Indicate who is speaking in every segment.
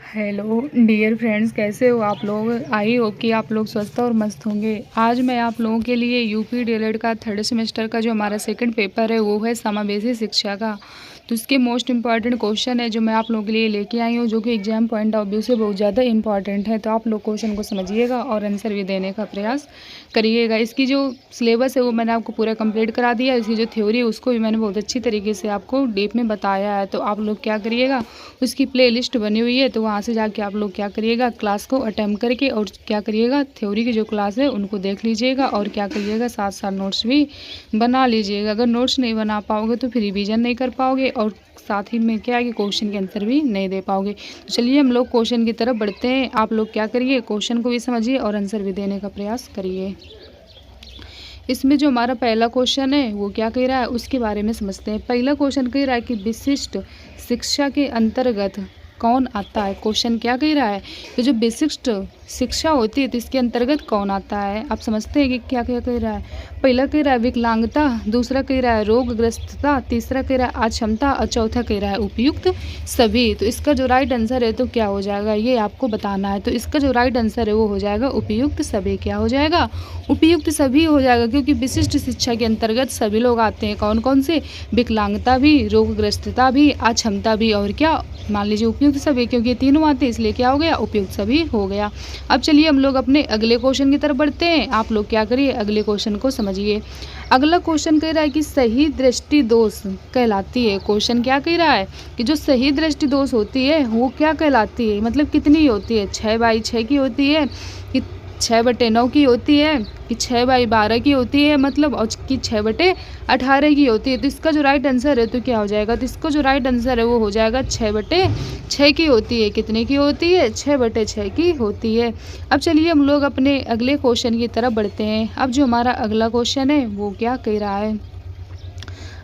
Speaker 1: Hello dear friends, कैसे हो आप लोग। आई होप कि आप लोग स्वस्थ और मस्त होंगे। आज मैं आप लोगों के लिए यूपी डीएलएड का थर्ड सेमेस्टर का जो हमारा सेकंड पेपर है वो है समावेशी शिक्षा का। तो इसके मोस्ट इम्पॉर्टेंट क्वेश्चन है जो मैं आप लोगों के लिए लेके आई हूँ, जो कि एग्जाम पॉइंट ऑफ व्यू से बहुत ज़्यादा इंपॉर्टेंट है। तो आप लोग क्वेश्चन को समझिएगा और आंसर भी देने का प्रयास करिएगा। इसकी जो सिलेबस है वो मैंने आपको पूरा कंप्लीट करा दिया। इसकी जो थ्योरी है उसको भी मैंने बहुत अच्छी तरीके से आपको डीप में बताया है। तो आप लोग क्या करिएगा, उसकी प्ले लिस्ट बनी हुई है, तो वहाँ से जाके आप लोग क्या करिएगा, क्लास को अटेम्प्ट करके और क्या करिएगा, थ्योरी की जो क्लास है उनको देख लीजिएगा और क्या करिएगा, साथ साथ नोट्स भी बना लीजिएगा। अगर नोट्स नहीं बना पाओगे तो फिर रिवीजन नहीं कर पाओगे और साथ ही में क्या है कि क्वेश्चन के आंसर भी नहीं दे पाओगे। तो चलिए हम लोग क्वेश्चन की तरफ बढ़ते हैं। आप लोग क्या करिए, क्वेश्चन को भी समझिए और आंसर भी देने का प्रयास करिए। इसमें जो हमारा पहला क्वेश्चन है वो क्या कह रहा है उसके बारे में समझते हैं। पहला क्वेश्चन कह रहा है कि विशिष्ट शिक्षा के अंतर्गत कौन आता है। क्वेश्चन क्या कह रहा है कि जो विशिष्ट शिक्षा होती है तो इसके अंतर्गत कौन आता है। आप समझते हैं कि क्या क्या कह रहा है। पहला कह रहा है विकलांगता, दूसरा कह रहा है रोगग्रस्तता, तीसरा कह रहा है अक्षमता और चौथा कह रहा है उपयुक्त सभी। तो इसका जो राइट आंसर है तो क्या हो जाएगा, ये आपको बताना है। तो इसका जो राइट आंसर है वो हो जाएगा उपयुक्त सभी। क्या हो जाएगा, उपयुक्त सभी हो जाएगा, क्योंकि विशिष्ट शिक्षा के अंतर्गत सभी लोग आते हैं। कौन कौन से, विकलांगता भी, रोगग्रस्तता भी, अक्षमता भी और क्या, मान लीजिए उपयुक्त सभी, क्योंकि ये तीनों आते हैं इसलिए क्या हो गया, उपयुक्त सभी हो गया। अब चलिए हम लोग अपने अगले क्वेश्चन की तरफ बढ़ते हैं। आप लोग क्या करिए, अगले क्वेश्चन को समझिए। अगला क्वेश्चन कह रहा है कि सही दृष्टि दोष कहलाती है। क्वेश्चन क्या कह रहा है कि जो सही दृष्टि दोष होती है वो क्या कहलाती है, मतलब कितनी होती है, 6/6 की होती है कि 6/9 की होती है कि 6/12 की होती है, मतलब और कि 6/18 की होती है। तो इसका जो राइट आंसर है तो क्या हो जाएगा, तो इसका जो राइट आंसर है वो हो जाएगा 6/6 की होती है। कितने की होती है, 6/6 की होती है। अब चलिए हम लोग अपने अगले क्वेश्चन की तरफ बढ़ते हैं। अब जो हमारा अगला क्वेश्चन है वो क्या कह रहा है।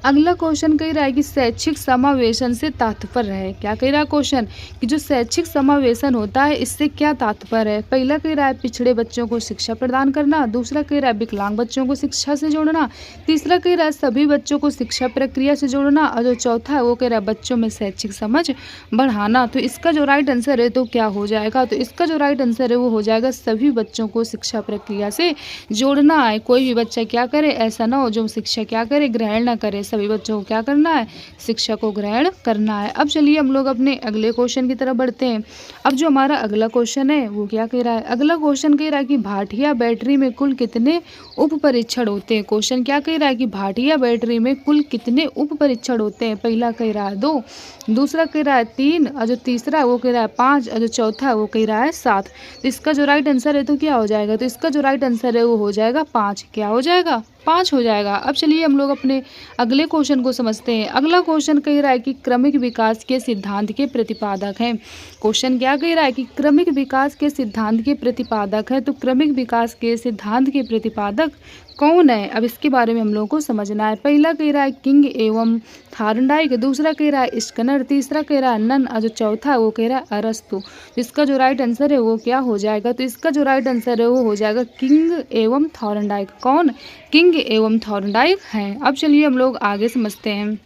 Speaker 1: अगला क्वेश्चन कह रहा है कि शैक्षिक समावेशन से तात्पर्य है। क्या कह रहा है क्वेश्चन कि जो शैक्षिक समावेशन होता है इससे क्या तात्पर्य है। पहला कह रहा है पिछड़े बच्चों को शिक्षा प्रदान करना, दूसरा कह रहा है विकलांग बच्चों को शिक्षा से जोड़ना, तीसरा कह रहा है सभी बच्चों को शिक्षा प्रक्रिया से जोड़ना और जो चौथा है वो कह रहा है बच्चों में शैक्षिक समझ बढ़ाना। तो इसका जो राइट आंसर है तो क्या हो जाएगा, तो इसका जो राइट आंसर है वो हो जाएगा सभी बच्चों को शिक्षा प्रक्रिया से जोड़ना है। कोई भी बच्चा क्या करे, ऐसा ना हो जो शिक्षा क्या करे, ग्रहण ना करे। सभी बच्चों को क्या करना है, शिक्षा को ग्रहण करना है। अब चलिए हम लोग अपने अगले क्वेश्चन की तरफ बढ़ते हैं। अब जो हमारा अगला क्वेश्चन है वो क्या कह रहा है। अगला क्वेश्चन कह रहा है कि भाटिया बैटरी में कुल कितने उप परीक्षण होते हैं। क्वेश्चन क्या कह रहा है कि भाटिया बैटरी में कुल कितने उप परीक्षण होते हैं। पहला कह रहा है 2, दूसरा कह रहा है 3 और जो तीसरा है वो कह रहा है 5 और जो चौथा है वो कह रहा है 7। तो इसका जो राइट आंसर है तो क्या हो जाएगा, तो इसका जो राइट आंसर है वो हो जाएगा 5। क्या हो जाएगा, 5 हो जाएगा। अब चलिए हम लोग अपने अगले क्वेश्चन को समझते हैं। अगला क्वेश्चन कह रहा है कि क्रमिक विकास के सिद्धांत के प्रतिपादक हैं। क्वेश्चन क्या कह रहा है कि क्रमिक विकास के सिद्धांत के प्रतिपादक है। तो क्रमिक विकास के सिद्धांत के प्रतिपादक कौन है, अब इसके बारे में हम लोगों को समझना है। पहला कह रहा है किंग एवं थार्नडाइक, दूसरा कह रहा है स्किनर, तीसरा कह रहा है नन और जो चौथा है वो कह रहा है अरस्तु। इसका जो राइट आंसर है वो क्या हो जाएगा, तो इसका जो राइट आंसर है वो हो जाएगा किंग एवं थॉर्नडाइक। कौन, किंग एवं थॉर्नडाइक हैं। अब चलिए हम लोग आगे समझते हैं।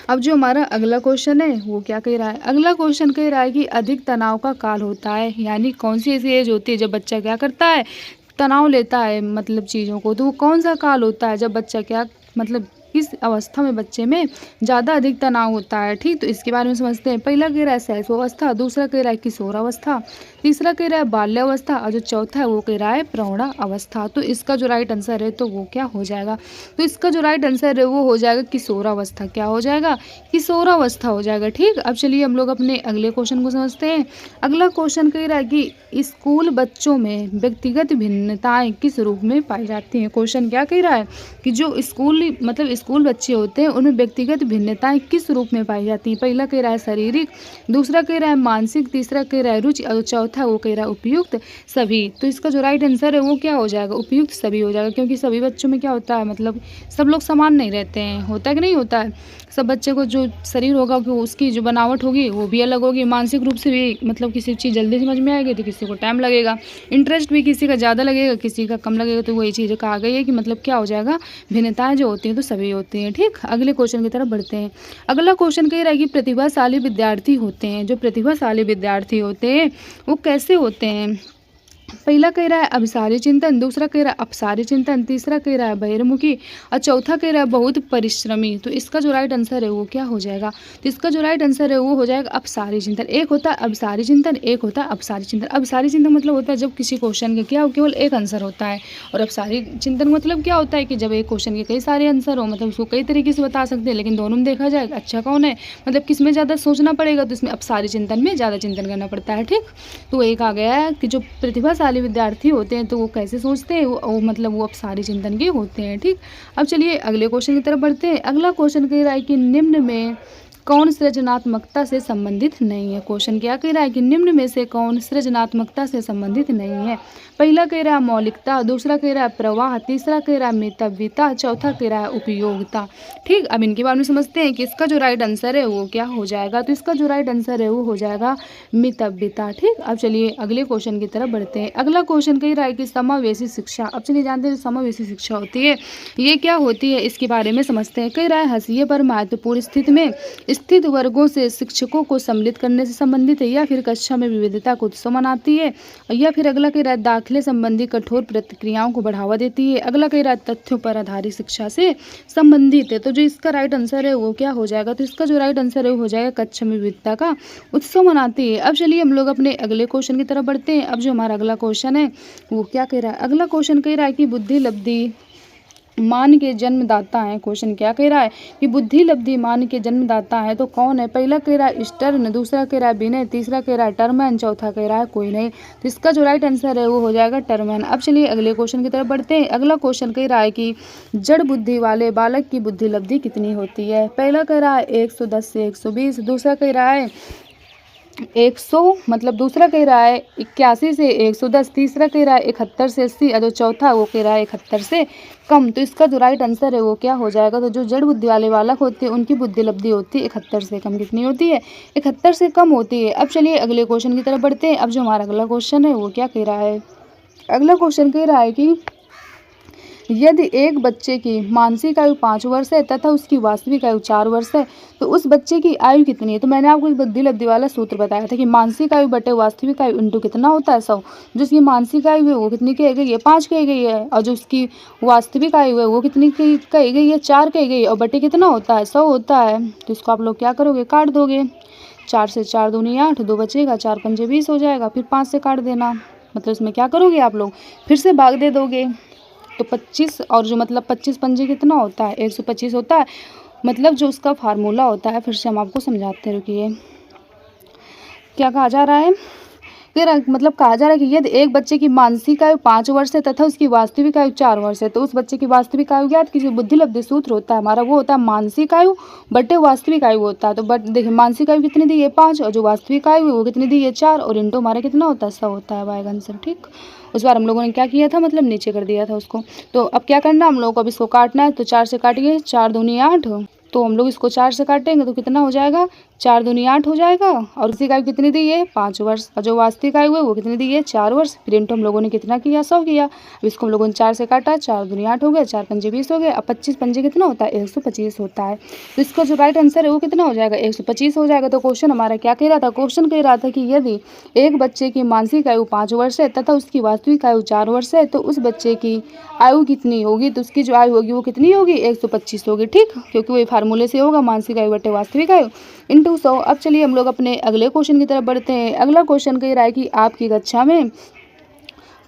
Speaker 1: अब जो हमारा अगला क्वेश्चन है वो क्या कह रहा है। अगला क्वेश्चन कह रहा है कि अधिक तनाव का काल होता है, यानी कौन सी ऐसी एज होती है जब बच्चा क्या करता है, तनाव लेता है मतलब चीज़ों को। तो वो कौन सा काल होता है जब बच्चा क्या मतलब किस अवस्था में बच्चे में ज़्यादा अधिक तनाव होता है। ठीक, तो इसके बारे में समझते हैं। पहला कह रहा है शैशवावस्था, दूसरा कह रहा है किशोरावस्था, तीसरा कह रहा है बाल्यावस्था और जो चौथा है वो कह रहा है प्रौढ़ावस्था। तो इसका जो राइट आंसर है तो वो क्या हो जाएगा, तो इसका जो राइट आंसर है वो हो जाएगा किशोरावस्था। क्या हो जाएगा, किशोरावस्था हो जाएगा। ठीक, अब चलिए हम लोग अपने अगले क्वेश्चन को समझते हैं। अगला क्वेश्चन कह रहा है कि स्कूल बच्चों में व्यक्तिगत भिन्नताएं किस रूप में पाई जाती हैं। क्वेश्चन क्या कह रहा है कि जो स्कूल बच्चे होते हैं उनमें व्यक्तिगत भिन्नताएं किस रूप में पाई जाती हैं। पहला कह रहा है शारीरिक, दूसरा कह रहा है मानसिक, तीसरा कह रहा है रुचि और चौथा वो कह रहा है उपयुक्त सभी। तो इसका जो राइट आंसर है वो क्या हो जाएगा, उपयुक्त सभी हो जाएगा, क्योंकि सभी बच्चों में क्या होता है, मतलब सब लोग समान नहीं रहते हैं। होता है कि नहीं होता है, सब बच्चे को जो शरीर होगा कि उसकी जो बनावट होगी वो भी अलग होगी। मानसिक रूप से भी मतलब किसी चीज़ जल्दी समझ में आएगी तो किसी को टाइम लगेगा। इंटरेस्ट भी किसी का ज़्यादा लगेगा, किसी का कम लगेगा। तो वही चीज़ कहा गई है कि मतलब क्या हो जाएगा, भिन्नताएं जो होती हैं तो सभी होती हैं। ठीक, अगले क्वेश्चन की तरफ बढ़ते हैं। अगला क्वेश्चन कह रहा है कि प्रतिभाशाली विद्यार्थी होते हैं, जो प्रतिभाशाली विद्यार्थी होते हैं वो कैसे होते हैं। पहला कह रहा है अभिसारी चिंतन, दूसरा कह रहा है अपसारी चिंतन, तीसरा कह रहा है बहिर्मुखी और चौथा कह रहा है बहुत परिश्रमी। तो इसका जो राइट आंसर है वो क्या हो जाएगा, तो इसका जो राइट आंसर है वो हो जाएगा अपसारी चिंतन। एक होता है अभिसारी चिंतन, एक होता है अपसारी चिंतन। अभिसारी चिंतन मतलब होता है जब किसी क्वेश्चन का क्या केवल एक आंसर होता है, और अपसारी चिंतन मतलब क्या होता है कि जब एक क्वेश्चन के कई सारे आंसर हो, मतलब उसको कई तरीके से बता सकते हैं, लेकिन दोनों में देखा जाए अच्छा कौन है, मतलब किस में ज़्यादा सोचना पड़ेगा, तो इसमें अपसारी चिंतन में ज़्यादा चिंतन करना पड़ता है। ठीक, तो एक आ गया है कि जो प्रतिभाशाली विद्यार्थी होते हैं तो वो कैसे सोचते हैं, वो मतलब वो अपसारी चिंतन के होते हैं। ठीक, अब चलिए अगले क्वेश्चन की तरफ बढ़ते हैं। अगला क्वेश्चन कह रहा है कि निम्न में कौन सृजनात्मकता से संबंधित नहीं है। क्वेश्चन क्या कह रहा है कि निम्न में से कौन सृजनात्मकता से संबंधित नहीं है। पहला कह रहा है मौलिकता, दूसरा कह रहा है प्रवाह, तीसरा कह रहा है मितव्यता, चौथा कह रहा है उपयोगिता। ठीक, अब इनके बारे में समझते हैं कि इसका जो राइट आंसर है वो क्या हो जाएगा, तो इसका जो राइट आंसर है वो हो जाएगा मितव्यता। ठीक, अब चलिए अगले क्वेश्चन की तरफ बढ़ते हैं। अगला क्वेश्चन कह रहा है कि समावेशी शिक्षा। अब चलिए जानते हैं समावेशी शिक्षा होती है ये क्या होती है, इसके बारे में समझते हैं। कह रहा है हाशिए पर महत्वपूर्ण स्थिति में स्थित वर्गों से शिक्षकों को सम्मिलित करने से संबंधित है, या फिर कक्षा में विविधता को उत्सव मनाती है, या फिर अगला कह रहा है दाखिले संबंधी कठोर प्रतिक्रियाओं को बढ़ावा देती है, अगला कह रहा है तथ्यों पर आधारित शिक्षा से संबंधित है। तो जो इसका राइट आंसर है वो क्या हो जाएगा, तो इसका जो राइट आंसर है वो हो जाएगा कक्षा में विविधता का उत्सव मनाती है। अब चलिए हम लोग अपने अगले क्वेश्चन की तरफ बढ़ते हैं। अब जो हमारा अगला क्वेश्चन है वो क्या कह रहा है, अगला क्वेश्चन कह रहा है कि बुद्धि लब्धि मान के जन्मदाता हैं। क्वेश्चन क्या कह रहा है कि बुद्धि लब्धि मान के जन्मदाता है तो कौन है। पहला कह रहा है स्टर्न, दूसरा कह रहा है विनय, तीसरा कह रहा है टर्मन, चौथा कह रहा है कोई नहीं। तो इसका जो राइट आंसर है वो हो जाएगा टर्मन। अब चलिए अगले क्वेश्चन की तरफ बढ़ते हैं। अगला क्वेश्चन कह रहा है कि जड़ बुद्धि वाले बालक की बुद्धि लब्धि कितनी होती है। पहला कह रहा है 110 से 120, दूसरा कह रहा है 100 मतलब दूसरा कह रहा है 81 से 110, तीसरा कह रहा है 71 से 80 और जो चौथा वो कह रहा है 71 से कम। तो इसका जो राइट आंसर है वो क्या हो जाएगा, तो जो जड़ बुद्धि वाले बालक होते हैं उनकी बुद्धि लब्धि होती है 71 से कम। कितनी होती है, 71 से कम होती है। अब चलिए अगले क्वेश्चन की तरफ बढ़ते हैं। अब जो हमारा अगला क्वेश्चन है वो क्या कह रहा है, अगला क्वेश्चन कह रहा है कि यदि एक बच्चे की मानसिक आयु 5 वर्ष है तथा उसकी वास्तविक आयु 4 वर्ष है तो उस बच्चे की आयु कितनी है। तो मैंने आपको बुद्धि लब्धि वाला सूत्र बताया था कि मानसिक आयु बटे वास्तविक आयु इंटू कितना होता है 100। जो उसकी मानसिक आयु है वो कितनी कही गई है, 5 कही गई है, और जो उसकी वास्तविक आयु है वो कितनी कही गई है, 4 कही गई है, और बटे कितना होता है 100 होता है। तो इसको आप लोग क्या करोगे, काट दोगे। 4 से 4 दूनी 8, 2 बचेगा, 4 पंजे 20 हो जाएगा, फिर 5 से काट देना, मतलब इसमें क्या करोगे आप लोग फिर से भाग दे दोगे। तो 25 और जो मतलब 25 पंजे कितना होता है 125 होता है। मतलब जो उसका फार्मूला होता है फिर से हम आपको समझाते हैं, रुकिए। क्या कहा जा रहा है, फिर मतलब कहा जा रहा है कि यदि एक बच्चे की मानसिक आयु 5 वर्ष है तथा उसकी वास्तविक आयु 4 वर्ष है तो उस बच्चे की वास्तविक आयु ज्ञात कीजिए। बुद्धि लब्धि सूत्र होता है हमारा वो होता है मानसिक आयु बटे वास्तविक आयु होता है। तो बट देखिए मानसिक आयु कितनी दी है 5 और जो वास्तविक आयु है वो कितनी दी है 4 और इंटू हमारा कितना होता है 100 होता है वाई आंसर। ठीक, उस बार हम लोगों ने क्या किया था, मतलब नीचे कर दिया था उसको। तो अब क्या करना हम लोगों को, अब इसको काटना है। तो 4 से काटिए, 4 दूनी 8, तो हम लोग इसको 4 से काटेंगे तो कितना हो जाएगा, 4 दूनी 8 हो जाएगा। और उसकी आयु कितनी दी है 5 वर्ष और जो वास्तविक आयु है वो कितनी दी है 4 वर्ष। फिर इंटू हम लोगों ने कितना किया 100 किया। अब इसको हम लोगों ने 4 से काटा, 4 दूनी 8 हो गया, 4 पंजे 20 हो गए। अब 25 पंजे कितना होता है 125 होता है। तो इसका जो राइट आंसर है वो कितना हो जाएगा 125 हो जाएगा। तो क्वेश्चन हमारा क्या कह रहा था, क्वेश्चन कह रहा था कि यदि एक बच्चे की मानसिक आयु 5 वर्ष है तथा उसकी वास्तविक आयु 4 वर्ष है तो उस बच्चे की आयु कितनी होगी। तो उसकी जो आयु होगी वो कितनी होगी 125 होगी। ठीक, क्योंकि वही फार्मूले से होगा मानसिक आयु बटे वास्तविक आयु इंटू 100। अब चलिए हम लोग अपने अगले क्वेश्चन की तरफ बढ़ते हैं। अगला क्वेश्चन कह रहा है कि आपकी कक्षा में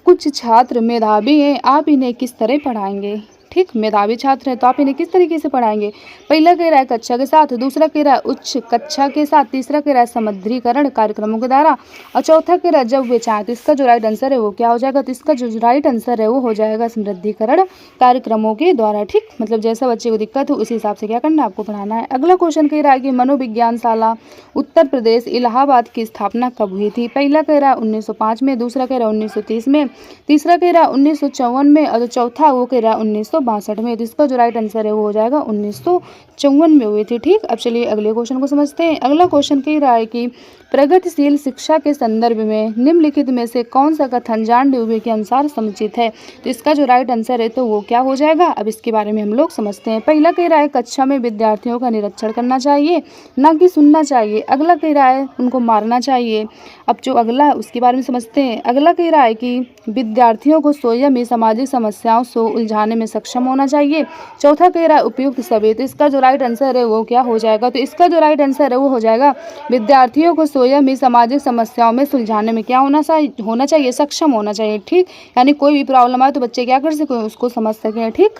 Speaker 1: कुछ छात्र मेधावी हैं, आप इन्हें किस तरह पढ़ाएंगे। ठीक, मेधावी छात्र हैं तो आप इन्हें किस तरीके से पढ़ाएंगे। पहला कह रहा है कक्षा के साथ, दूसरा कह रहा है उच्च कक्षा के साथ, तीसरा कह रहा है समृद्धीकरण कार्यक्रमों के द्वारा और चौथा कह रहा है जब वे चाहें। तो इसका जो राइट आंसर है वो क्या हो जाएगा, तो इसका जो राइट आंसर है वो हो जाएगा समृद्धीकरण कार्यक्रमों के द्वारा। ठीक, मतलब जैसा बच्चे को दिक्कत हो उसी हिसाब से क्या करना है आपको पढ़ाना है। अगला क्वेश्चन कह रहा है कि मनोविज्ञानशाला उत्तर प्रदेश इलाहाबाद की स्थापना कब हुई थी। पहला कह रहा है 1905 में, दूसरा कह रहा है 1930 में, तीसरा कह रहा है 1954 में और जो चौथा वो कह रहा है 1962 में। तो इसका जो राइट आंसर है वो हो जाएगा 1954 में हुई थी। ठीक, अब चलिए अगले क्वेश्चन को समझते हैं। अगला क्वेश्चन कह रहा है कि प्रगतिशील शिक्षा के संदर्भ में निम्नलिखित में से कौन सा कथन जॉन ड्यूवी के अनुसार समुचित है? तो इसका जो राइट आंसर है तो वो क्या हो जाएगा, अब इसके बारे में हम लोग समझते हैं। पहला कह रहा है कक्षा में विद्यार्थियों का निरीक्षण करना चाहिए, ना कि सुनना चाहिए। अगला कह रहा है उनको मारना चाहिए। अब जो अगला है उसके बारे में समझते हैं। अगला कह रहा है कि विद्यार्थियों को स्वयं ही सामाजिक समस्याओं से उलझाने में सक्षम होना चाहिए। चौथा कह रहा है उपयुक्त सभी। तो इसका जो राइट आंसर है वो क्या हो जाएगा, तो इसका जो राइट आंसर है वो हो जाएगा विद्यार्थियों को स्वयं ही सामाजिक समस्याओं में सुलझाने में क्या होना चाहिए, सक्षम होना चाहिए। ठीक, यानी कोई भी प्रॉब्लम आए तो बच्चे क्या कर सकें, उसको समझ सकें। ठीक,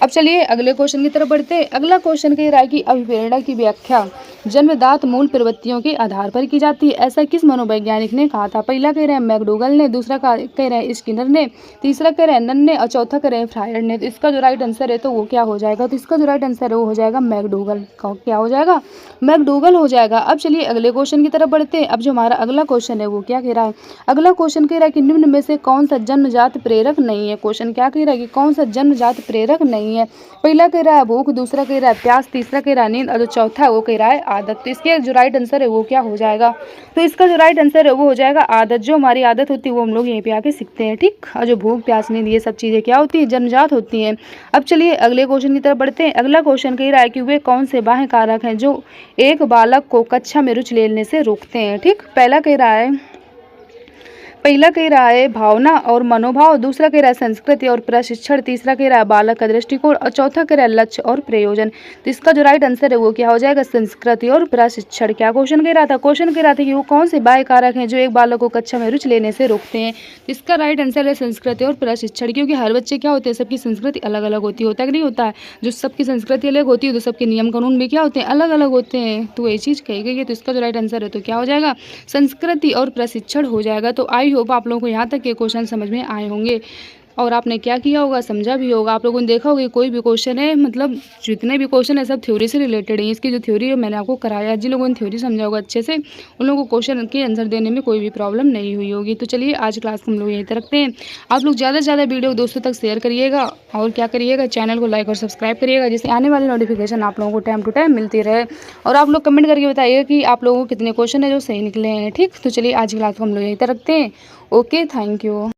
Speaker 1: अब चलिए अगले क्वेश्चन की तरफ बढ़ते हैं। अगला क्वेश्चन कह रहा है कि अभिप्रेरणा की व्याख्या जन्मजात मूल प्रवृत्तियों के आधार पर की जाती है, ऐसा किस मनोवैज्ञानिक ने कहा था? पहला कह रहे हैं मैकडूगल ने, दूसरा कह रहे हैं स्किनर ने, तीसरा कह रहे हैं नन ने और चौथा कह रहे हैं फ्रायर ने। तो इसका जो राइट आंसर है तो वो क्या हो जाएगा, तो इसका जो राइट आंसर है वो हो जाएगा मैकडूगल। क्या हो जाएगा, मैकडूगल हो जाएगा। अब चलिए अगले क्वेश्चन की तरफ बढ़ते हैं। अब जो हमारा अगला क्वेश्चन है वो क्या कह रहा है, अगला क्वेश्चन कह रहा है कि निम्न में से कौन सा जन्मजात प्रेरक नहीं है। क्वेश्चन क्या कह रहा है कि कौन सा जन्मजात प्रेरक नहीं है। पहला कह रहा है भूख, दूसरा कह रहा है प्यास, तीसरा कह रहा है नींद और जो चौथा है वो कह रहा है आदत। तो इसके जो राइट आंसर है वो क्या हो जाएगा, तो इसका जो राइट आंसर है वो हो जाएगा आदत। जो हमारी आदत होती है वो हम लोग यहीं पे आके सीखते हैं। ठीक, और जो भूख प्यास नींद ये सब चीज़ें क्या होती है, जन्मजात होती हैं। अब चलिए अगले क्वेश्चन की तरफ बढ़ते हैं। अगला क्वेश्चन कह रहा है कि वे कौन से बाह्य कारक हैं जो एक बालक को कक्षा में रुचि लेने से रोकते हैं। ठीक, पहला कह रहा है भावना और मनोभाव, दूसरा कह रहा है संस्कृति और प्रशिक्षण, तीसरा कह रहा है बालक का दृष्टिकोण और चौथा कह रहा है लक्ष्य और प्रयोजन। तो इसका जो राइट आंसर है वो क्या हो जाएगा, संस्कृति और प्रशिक्षण। क्या क्वेश्चन कह रहा था, क्वेश्चन कह रहा था कि वो कौन से बाह्य कारक हैं जो एक बालक को कक्षा में रुचि लेने से रोकते हैं। तो इसका राइट आंसर है संस्कृति और प्रशिक्षण, क्योंकि हर बच्चे क्या होते हैं, सबकी संस्कृति अलग अलग होती होता है कि नहीं होता है। जो सबकी संस्कृति अलग होती है तो सबके नियम कानून भी क्या होते हैं, अलग अलग होते हैं। तो ये चीज़ कही गई है। तो इसका जो राइट आंसर है तो क्या हो जाएगा, संस्कृति और प्रशिक्षण हो जाएगा। तो आई होप आप लोगों को यहाँ तक के क्वेश्चन समझ में आए होंगे और आपने क्या किया होगा, समझा भी होगा। आप लोगों ने देखा होगा कोई भी क्वेश्चन है, मतलब जितने भी क्वेश्चन है सब थ्योरी से रिलेटेड है। इसकी जो थ्योरी है मैंने आपको कराया, जिन लोगों ने थ्योरी समझा होगा अच्छे से उन लोगों को क्वेश्चन के आंसर देने में कोई भी प्रॉब्लम नहीं हुई होगी। तो चलिए आज क्लास को हम लोग यहीं तक रखते हैं। आप लोग ज़्यादा से ज़्यादा वीडियो दोस्तों तक शेयर करिएगा और क्या करिएगा, चैनल को लाइक और सब्सक्राइब करिएगा, जिससे आने वाली नोटिफिकेशन आप लोगों को टाइम टू टाइम मिलती रहे। और आप लोग कमेंट करके बताइएगा कि आप लोगों को कितने क्वेश्चन है जो सही निकले हैं। ठीक, तो चलिए आज की क्लास को हम लोग यहीं तक रखते हैं। Okay, thank you.